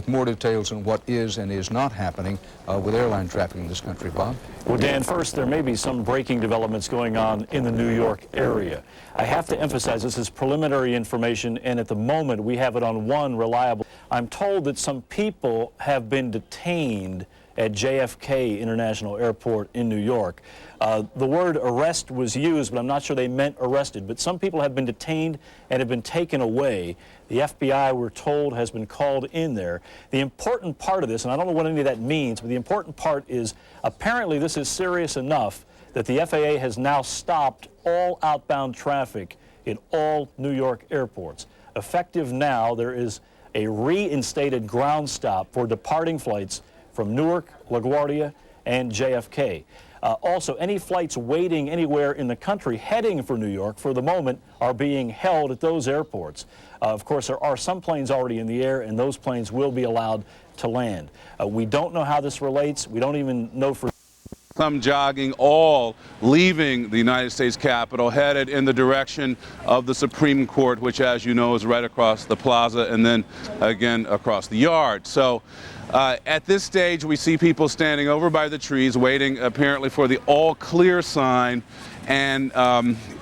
more details on what is and is not happening with airline traffic in this country. Bob? Well, Dan, first, there may be some breaking developments going on in the New York area. I have to emphasize this is preliminary information, and at the moment we have it on one reliable. I'm told that some people have been detained at JFK International Airport in New York. The word arrest was used, but I'm not sure they meant arrested. But some people have been detained and have been taken away. The FBI, we're told, has been called in there. The important part of this, and I don't know what any of that means, but the important part is apparently this is serious enough that the FAA has now stopped all outbound traffic in all New York airports. Effective now, there is a reinstated ground stop for departing flights from Newark, LaGuardia, and JFK. Also, any flights waiting anywhere in the country heading for New York for the moment are being held at those airports. Of course, there are some planes already in the air, and those planes will be allowed to land. We don't know how this relates. We don't even know for Some jogging, all leaving the United States Capitol, headed in the direction of the Supreme Court, which, as you know, is right across the plaza and then again across the yard. So at this stage, we see people standing over by the trees, waiting apparently for the all clear sign. And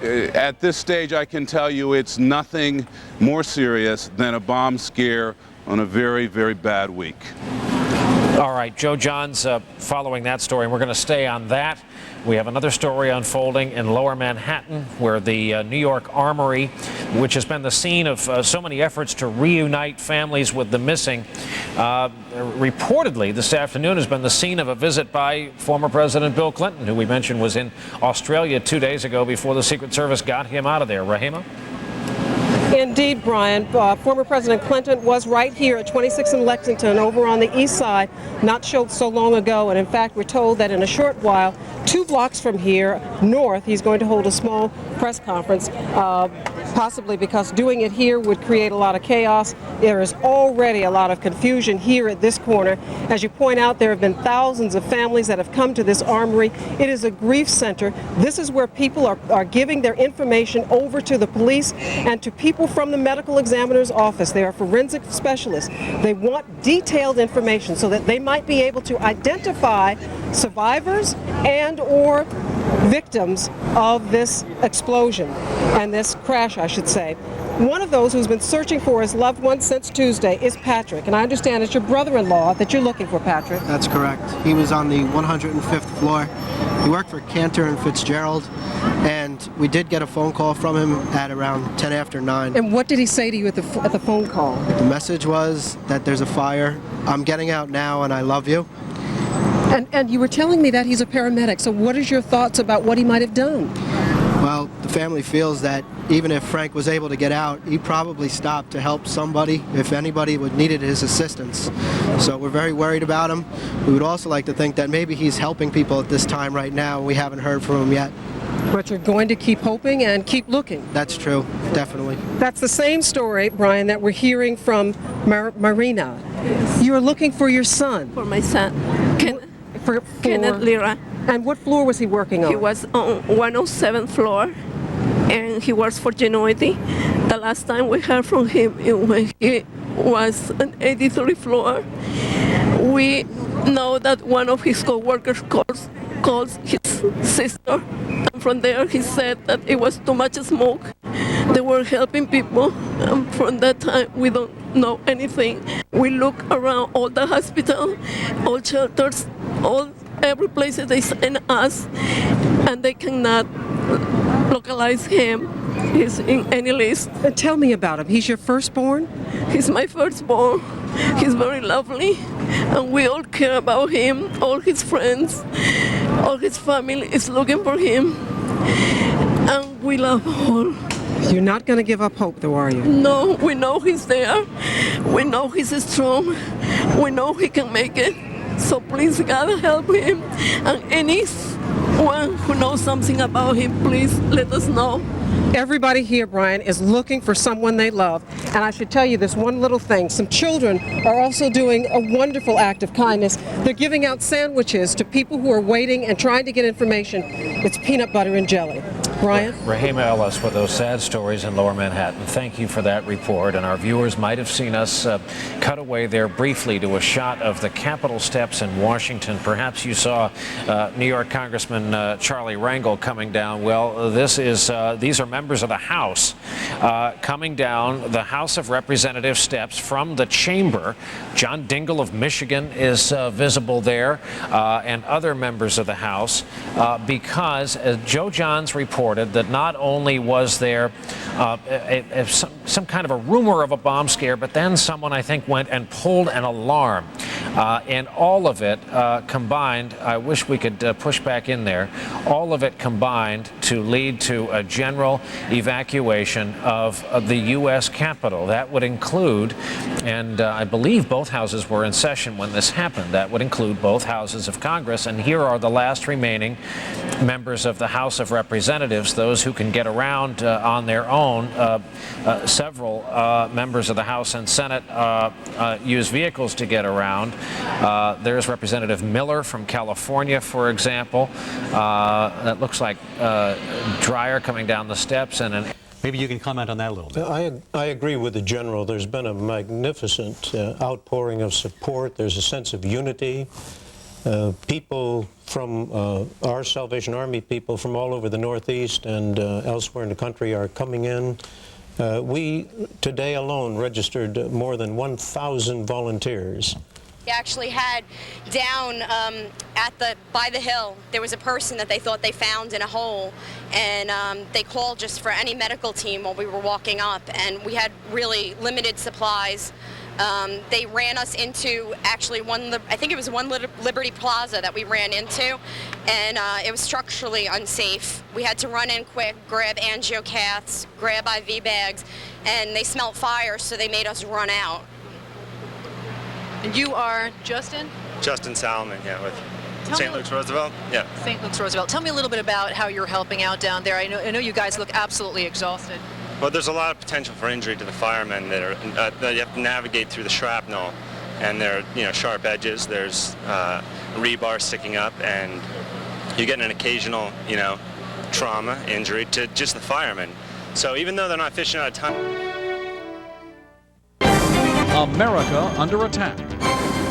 at this stage, I can tell you it's nothing more serious than a bomb scare on a very, very bad week. All right, Joe Johns following that story, and we're going to stay on that. We have another story unfolding in Lower Manhattan, where the New York Armory, which has been the scene of so many efforts to reunite families with the missing, reportedly this afternoon has been the scene of a visit by former President Bill Clinton, who we mentioned was in Australia 2 days ago before the Secret Service got him out of there. Rahima? Indeed, Brian. Former President Clinton was right here at 26th and Lexington over on the east side not so long ago. And in fact, we're told that in a short while, 2 blocks from here, north, he's going to hold a small press conference, possibly because doing it here would create a lot of chaos. There is already a lot of confusion here at this corner. As you point out, there have been thousands of families that have come to this armory. It is a grief center. This is where people are giving their information over to the police and to people from the medical examiner's office. They are forensic specialists. They want detailed information so that they might be able to identify survivors and or victims of this explosion and this crash, I should say. One of those who's been searching for his loved one since Tuesday is Patrick, and I understand it's your brother-in-law that you're looking for, Patrick. That's correct. He was on the 105th floor. He worked for Cantor and Fitzgerald, and we did get a phone call from him at around 10 after 9. And what did he say to you at the phone call? The message was that there's a fire. I'm getting out now, and I love you. And you were telling me that he's a paramedic, so what is your thoughts about what he might have done? Well, the family feels that even if Frank was able to get out, he probably stopped to help somebody if anybody would needed his assistance. So we're very worried about him. We would also like to think that maybe he's helping people at this time right now. We haven't heard from him yet. But you're going to keep hoping and keep looking. That's true, definitely. That's the same story, Brian, that we're hearing from Marina. Yes. You're looking for your son. For my son, Kenneth Lira. And what floor was he working on? He was on 107th floor, and he works for Genuity. The last time we heard from him, when he was on 83rd floor. We know that one of his co-workers calls his sister, and from there he said that it was too much smoke. They were helping people, and from that time we don't know anything. We look around all the hospital, all shelters, every place that they send us, and they cannot localize him. He's in any list. Tell me about him. He's your firstborn? He's my firstborn. He's very lovely, and we all care about him. All his friends, all his family is looking for him, and we love all. You're not going to give up hope, though, are you? No, we know he's there. We know he's strong. We know he can make it. So please, God, help him. And anyone who knows something about him, please let us know. Everybody here, Brian, is looking for someone they love. And I should tell you this one little thing. Some children are also doing a wonderful act of kindness. They're giving out sandwiches to people who are waiting and trying to get information. It's peanut butter and jelly. Brian? Rahima Ellis with those sad stories in Lower Manhattan. Thank you for that report. And our viewers might have seen us cut away there briefly to a shot of the Capitol steps in Washington. Perhaps you saw New York Congressman Charlie Rangel coming down. Well, these are members of the House coming down the House of Representatives steps from the chamber. John Dingell of Michigan is visible there, and other members of the House, because Joe Johns reported that not only was there some kind of a rumor of a bomb scare, but then someone, I think, went and pulled an alarm. And all of it combined, I wish we could push back in there, all of it combined to lead to a general evacuation of the U.S. Capitol. That would include, and I believe both houses were in session when this happened, that would include both houses of Congress. And here are the last remaining members of the House of Representatives, those who can get around on their own. Several members of the House and Senate use vehicles to get around. There's Representative Miller from California, for example. That looks like Dreyer coming down the steps, and maybe you can comment on that a little bit. I agree with the general. There's been a magnificent outpouring of support. There's a sense of unity. People from our Salvation Army people from all over the Northeast and elsewhere in the country are coming in. We, today alone, registered more than 1,000 volunteers. They actually had down by the hill, there was a person that they thought they found in a hole, and they called just for any medical team while we were walking up, and we had really limited supplies. They ran us into actually I think it was one Liberty Plaza that we ran into, and it was structurally unsafe. We had to run in quick, grab angiocaths, grab IV bags, and they smelled fire, so they made us run out. And you are Justin? Justin Salomon, yeah, with St. Luke's Roosevelt. Yeah. St. Luke's Roosevelt. Tell me a little bit about how you're helping out down there. I know you guys look absolutely exhausted. Well, there's a lot of potential for injury to the firemen that you have to navigate through the shrapnel, and there are sharp edges. There's rebar sticking up, and you get an occasional trauma injury to just the firemen. So even though they're not fishing out a ton. America Under Attack.